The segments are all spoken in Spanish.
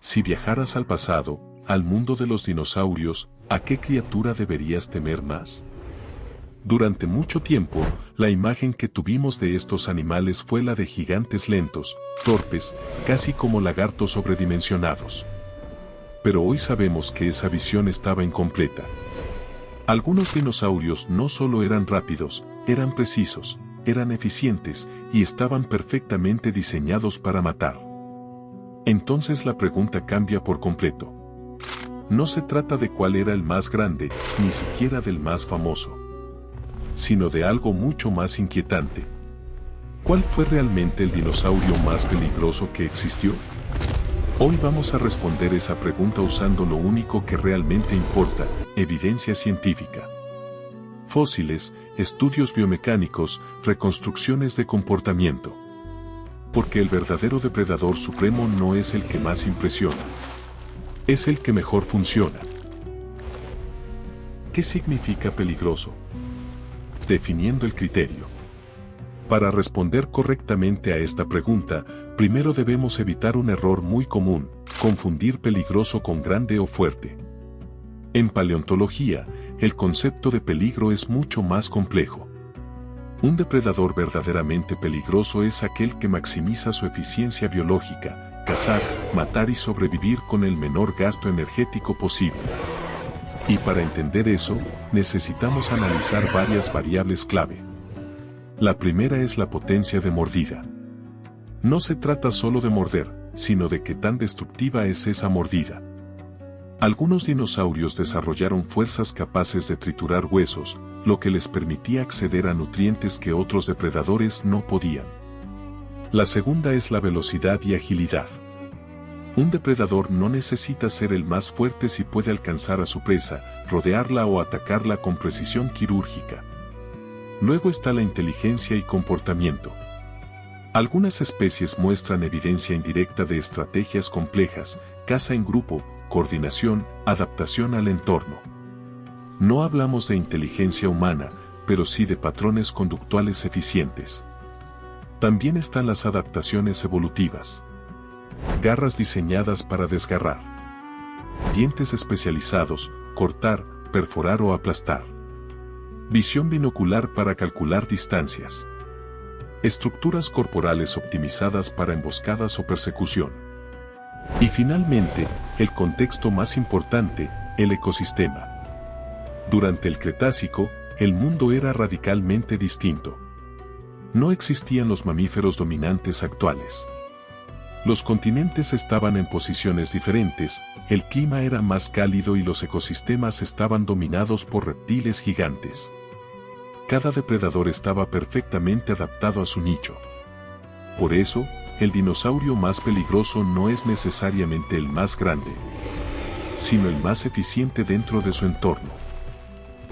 si viajaras al pasado, al mundo de los dinosaurios, ¿a qué criatura deberías temer más? Durante mucho tiempo, la imagen que tuvimos de estos animales fue la de gigantes lentos, torpes, casi como lagartos sobredimensionados. Pero hoy sabemos que esa visión estaba incompleta. Algunos dinosaurios no solo eran rápidos, eran precisos, eran eficientes y estaban perfectamente diseñados para matar. Entonces la pregunta cambia por completo. No se trata de cuál era el más grande, ni siquiera del más famoso, sino de algo mucho más inquietante. ¿Cuál fue realmente el dinosaurio más peligroso que existió? Hoy vamos a responder esa pregunta usando lo único que realmente importa, evidencia científica. Fósiles, estudios biomecánicos, reconstrucciones de comportamiento. Porque el verdadero depredador supremo no es el que más impresiona, es el que mejor funciona. ¿Qué significa peligroso? Definiendo el criterio. Para responder correctamente a esta pregunta, primero debemos evitar un error muy común, confundir peligroso con grande o fuerte. En paleontología, el concepto de peligro es mucho más complejo. Un depredador verdaderamente peligroso es aquel que maximiza su eficiencia biológica, cazar, matar y sobrevivir con el menor gasto energético posible. Y para entender eso, necesitamos analizar varias variables clave. La primera es la potencia de mordida. No se trata solo de morder, sino de qué tan destructiva es esa mordida. Algunos dinosaurios desarrollaron fuerzas capaces de triturar huesos, lo que les permitía acceder a nutrientes que otros depredadores no podían. La segunda es la velocidad y agilidad. Un depredador no necesita ser el más fuerte si puede alcanzar a su presa, rodearla o atacarla con precisión quirúrgica. Luego está la inteligencia y comportamiento. Algunas especies muestran evidencia indirecta de estrategias complejas, caza en grupo, coordinación, adaptación al entorno. No hablamos de inteligencia humana, pero sí de patrones conductuales eficientes. También están las adaptaciones evolutivas. Garras diseñadas para desgarrar. Dientes especializados, cortar, perforar o aplastar. Visión binocular para calcular distancias. Estructuras corporales optimizadas para emboscadas o persecución. Y finalmente, el contexto más importante, el ecosistema. Durante el Cretácico, el mundo era radicalmente distinto. No existían los mamíferos dominantes actuales. Los continentes estaban en posiciones diferentes, el clima era más cálido y los ecosistemas estaban dominados por reptiles gigantes. Cada depredador estaba perfectamente adaptado a su nicho. Por eso, el dinosaurio más peligroso no es necesariamente el más grande, sino el más eficiente dentro de su entorno.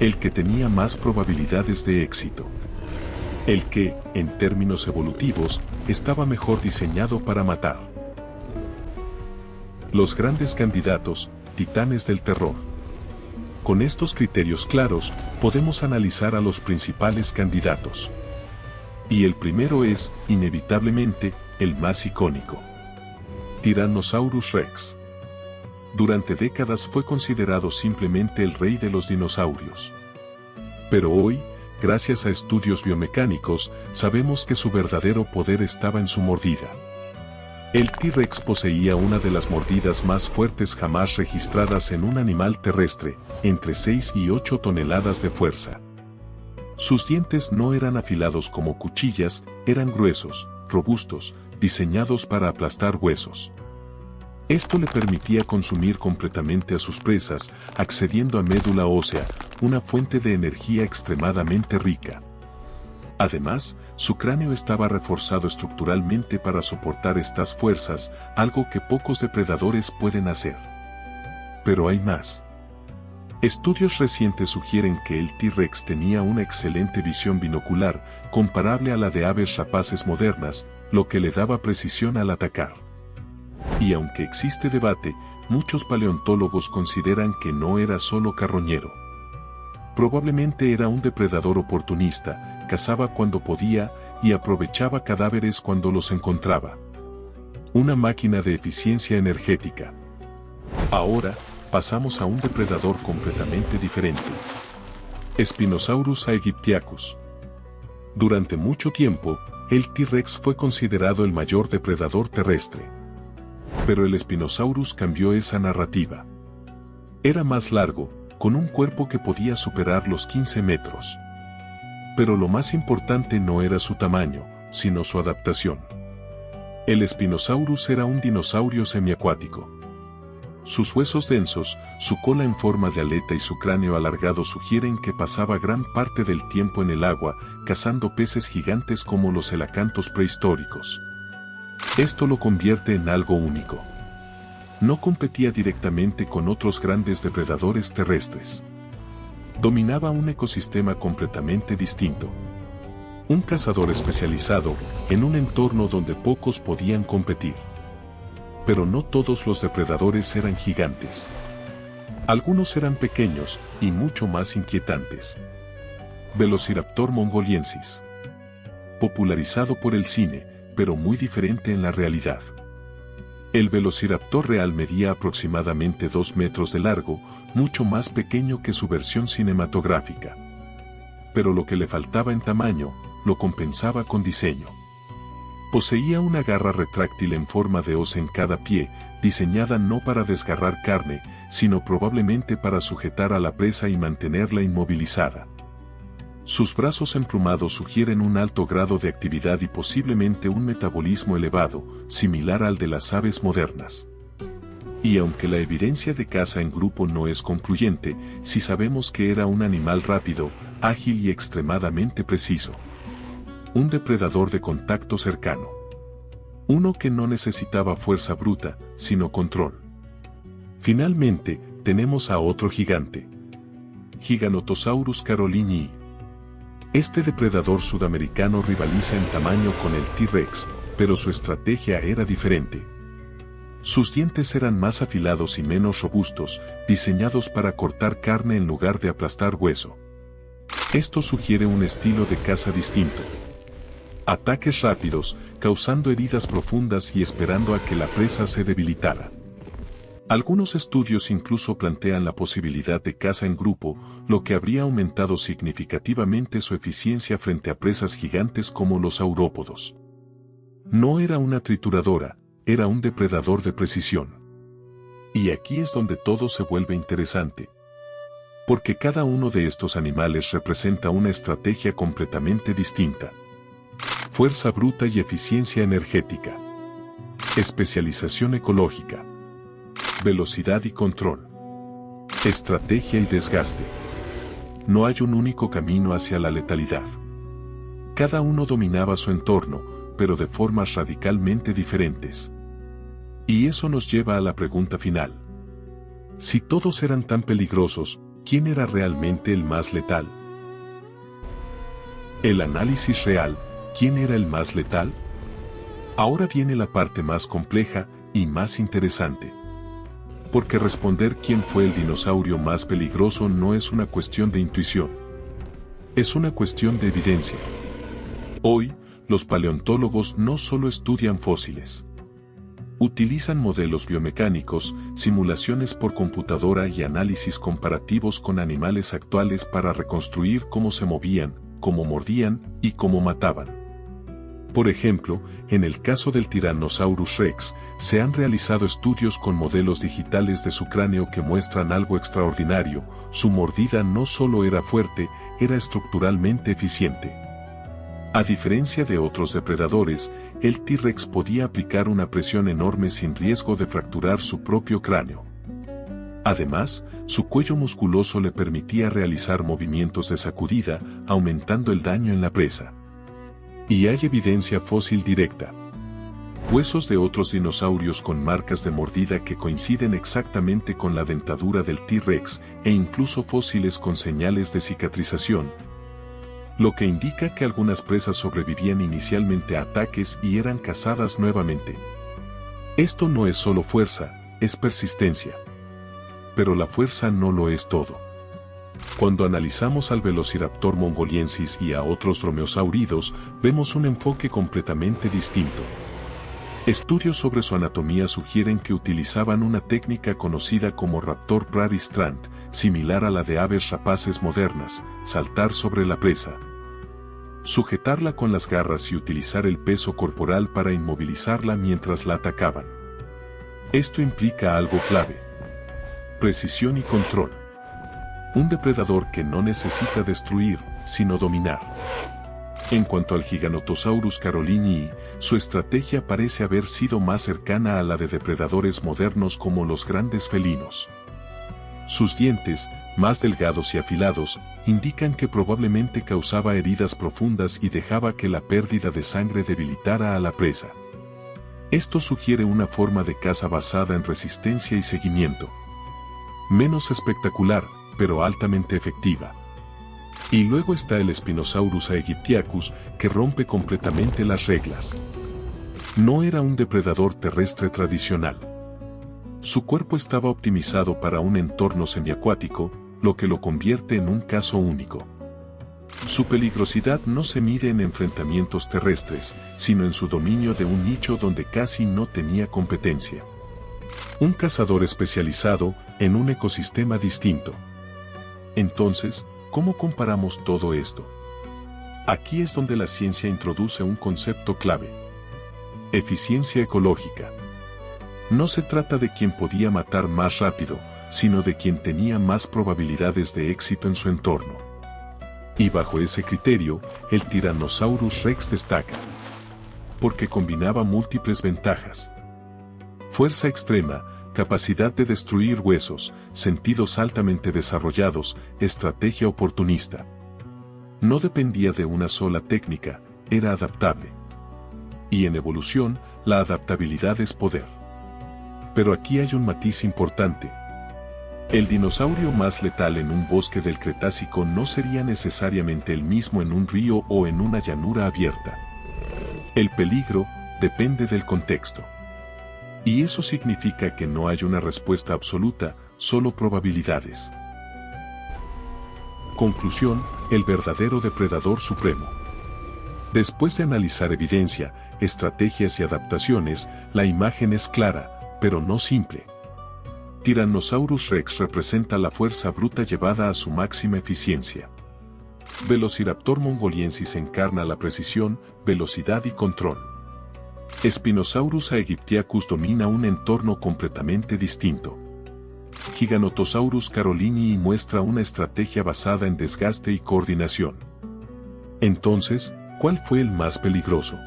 El que tenía más probabilidades de éxito. El que, en términos evolutivos, estaba mejor diseñado para matar. Los grandes candidatos, titanes del terror. Con estos criterios claros, podemos analizar a los principales candidatos. Y el primero es, inevitablemente, el más icónico. Tyrannosaurus Rex. Durante décadas fue considerado simplemente el rey de los dinosaurios. Pero hoy, gracias a estudios biomecánicos, sabemos que su verdadero poder estaba en su mordida. El T-Rex poseía una de las mordidas más fuertes jamás registradas en un animal terrestre, entre 6 y 8 toneladas de fuerza. Sus dientes no eran afilados como cuchillas, eran gruesos, robustos, diseñados para aplastar huesos. Esto le permitía consumir completamente a sus presas, accediendo a médula ósea, una fuente de energía extremadamente rica. Además, su cráneo estaba reforzado estructuralmente para soportar estas fuerzas, algo que pocos depredadores pueden hacer. Pero hay más. Estudios recientes sugieren que el T-Rex tenía una excelente visión binocular, comparable a la de aves rapaces modernas, lo que le daba precisión al atacar. Y aunque existe debate, muchos paleontólogos consideran que no era solo carroñero. Probablemente era un depredador oportunista, cazaba cuando podía y aprovechaba cadáveres cuando los encontraba. Una máquina de eficiencia energética. Ahora, pasamos a un depredador completamente diferente. Spinosaurus aegyptiacus. Durante mucho tiempo, el T-Rex fue considerado el mayor depredador terrestre. Pero el Spinosaurus cambió esa narrativa. Era más largo, con un cuerpo que podía superar los 15 metros. Pero lo más importante no era su tamaño, sino su adaptación. El Spinosaurus era un dinosaurio semiacuático. Sus huesos densos, su cola en forma de aleta y su cráneo alargado sugieren que pasaba gran parte del tiempo en el agua, cazando peces gigantes como los elacantos prehistóricos. Esto lo convierte en algo único. No competía directamente con otros grandes depredadores terrestres. Dominaba un ecosistema completamente distinto. Un cazador especializado, en un entorno donde pocos podían competir. Pero no todos los depredadores eran gigantes. Algunos eran pequeños y mucho más inquietantes. Velociraptor mongoliensis. Popularizado por el cine, pero muy diferente en la realidad. El Velociraptor real medía aproximadamente 2 metros de largo, mucho más pequeño que su versión cinematográfica. Pero lo que le faltaba en tamaño, lo compensaba con diseño. Poseía una garra retráctil en forma de hoz en cada pie, diseñada no para desgarrar carne, sino probablemente para sujetar a la presa y mantenerla inmovilizada. Sus brazos emplumados sugieren un alto grado de actividad y posiblemente un metabolismo elevado, similar al de las aves modernas. Y aunque la evidencia de caza en grupo no es concluyente, sí sabemos que era un animal rápido, ágil y extremadamente preciso. Un depredador de contacto cercano. Uno que no necesitaba fuerza bruta, sino control. Finalmente, tenemos a otro gigante. Giganotosaurus carolinii. Este depredador sudamericano rivaliza en tamaño con el T-Rex, pero su estrategia era diferente. Sus dientes eran más afilados y menos robustos, diseñados para cortar carne en lugar de aplastar hueso. Esto sugiere un estilo de caza distinto. Ataques rápidos, causando heridas profundas y esperando a que la presa se debilitara. Algunos estudios incluso plantean la posibilidad de caza en grupo, lo que habría aumentado significativamente su eficiencia frente a presas gigantes como los saurópodos. No era una trituradora, era un depredador de precisión. Y aquí es donde todo se vuelve interesante. Porque cada uno de estos animales representa una estrategia completamente distinta. Fuerza bruta y eficiencia energética. Especialización ecológica. Velocidad y control. Estrategia y desgaste. No hay un único camino hacia la letalidad. Cada uno dominaba su entorno, pero de formas radicalmente diferentes. Y eso nos lleva a la pregunta final. Si todos eran tan peligrosos, ¿quién era realmente el más letal? El análisis real, ¿quién era el más letal? Ahora viene la parte más compleja y más interesante. Porque responder quién fue el dinosaurio más peligroso no es una cuestión de intuición. Es una cuestión de evidencia. Hoy, los paleontólogos no solo estudian fósiles. Utilizan modelos biomecánicos, simulaciones por computadora y análisis comparativos con animales actuales para reconstruir cómo se movían, cómo mordían y cómo mataban. Por ejemplo, en el caso del Tyrannosaurus Rex, se han realizado estudios con modelos digitales de su cráneo que muestran algo extraordinario: su mordida no solo era fuerte, era estructuralmente eficiente. A diferencia de otros depredadores, el T-Rex podía aplicar una presión enorme sin riesgo de fracturar su propio cráneo. Además, su cuello musculoso le permitía realizar movimientos de sacudida, aumentando el daño en la presa. Y hay evidencia fósil directa. Huesos de otros dinosaurios con marcas de mordida que coinciden exactamente con la dentadura del T-Rex, e incluso fósiles con señales de cicatrización, lo que indica que algunas presas sobrevivían inicialmente a ataques y eran cazadas nuevamente. Esto no es solo fuerza, es persistencia. Pero la fuerza no lo es todo. Cuando analizamos al Velociraptor mongoliensis y a otros dromeosáuridos, vemos un enfoque completamente distinto. Estudios sobre su anatomía sugieren que utilizaban una técnica conocida como Raptor Prairie Strand, similar a la de aves rapaces modernas, saltar sobre la presa, sujetarla con las garras y utilizar el peso corporal para inmovilizarla mientras la atacaban. Esto implica algo clave: precisión y control. Un depredador que no necesita destruir, sino dominar. En cuanto al Giganotosaurus carolinii, su estrategia parece haber sido más cercana a la de depredadores modernos como los grandes felinos. Sus dientes, más delgados y afilados, indican que probablemente causaba heridas profundas y dejaba que la pérdida de sangre debilitara a la presa. Esto sugiere una forma de caza basada en resistencia y seguimiento. Menos espectacular, pero altamente efectiva. Y luego está el Spinosaurus aegyptiacus, que rompe completamente las reglas. No era un depredador terrestre tradicional. Su cuerpo estaba optimizado para un entorno semiacuático, lo que lo convierte en un caso único. Su peligrosidad no se mide en enfrentamientos terrestres, sino en su dominio de un nicho donde casi no tenía competencia. Un cazador especializado en un ecosistema distinto. Entonces, ¿cómo comparamos todo esto? Aquí es donde la ciencia introduce un concepto clave: eficiencia ecológica. No se trata de quien podía matar más rápido, sino de quien tenía más probabilidades de éxito en su entorno. Y bajo ese criterio, el Tyrannosaurus Rex destaca, porque combinaba múltiples ventajas: fuerza extrema, capacidad de destruir huesos, sentidos altamente desarrollados, estrategia oportunista. No dependía de una sola técnica, era adaptable. Y en evolución, la adaptabilidad es poder. Pero aquí hay un matiz importante. El dinosaurio más letal en un bosque del Cretácico no sería necesariamente el mismo en un río o en una llanura abierta. El peligro depende del contexto. Y eso significa que no hay una respuesta absoluta, solo probabilidades. Conclusión: el verdadero depredador supremo. Después de analizar evidencia, estrategias y adaptaciones, la imagen es clara, pero no simple. Tyrannosaurus Rex representa la fuerza bruta llevada a su máxima eficiencia. Velociraptor mongoliensis encarna la precisión, velocidad y control. Spinosaurus aegyptiacus domina un entorno completamente distinto. Giganotosaurus carolinii muestra una estrategia basada en desgaste y coordinación. Entonces, ¿cuál fue el más peligroso?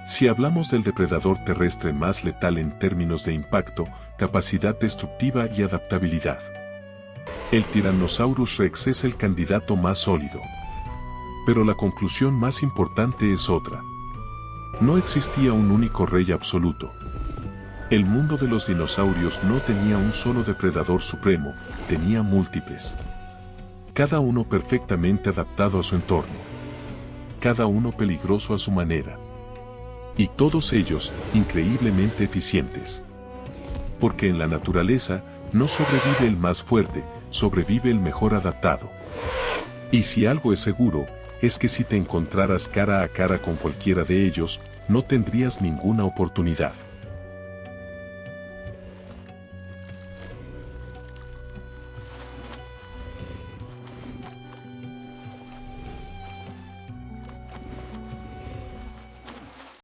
Si hablamos del depredador terrestre más letal en términos de impacto, capacidad destructiva y adaptabilidad, el Tyrannosaurus Rex es el candidato más sólido. Pero la conclusión más importante es otra. No existía un único rey absoluto. El mundo de los dinosaurios no tenía un solo depredador supremo, tenía múltiples. Cada uno perfectamente adaptado a su entorno. Cada uno peligroso a su manera. Y todos ellos, increíblemente eficientes. Porque en la naturaleza, no sobrevive el más fuerte, sobrevive el mejor adaptado. Y si algo es seguro, es que si te encontraras cara a cara con cualquiera de ellos, no tendrías ninguna oportunidad.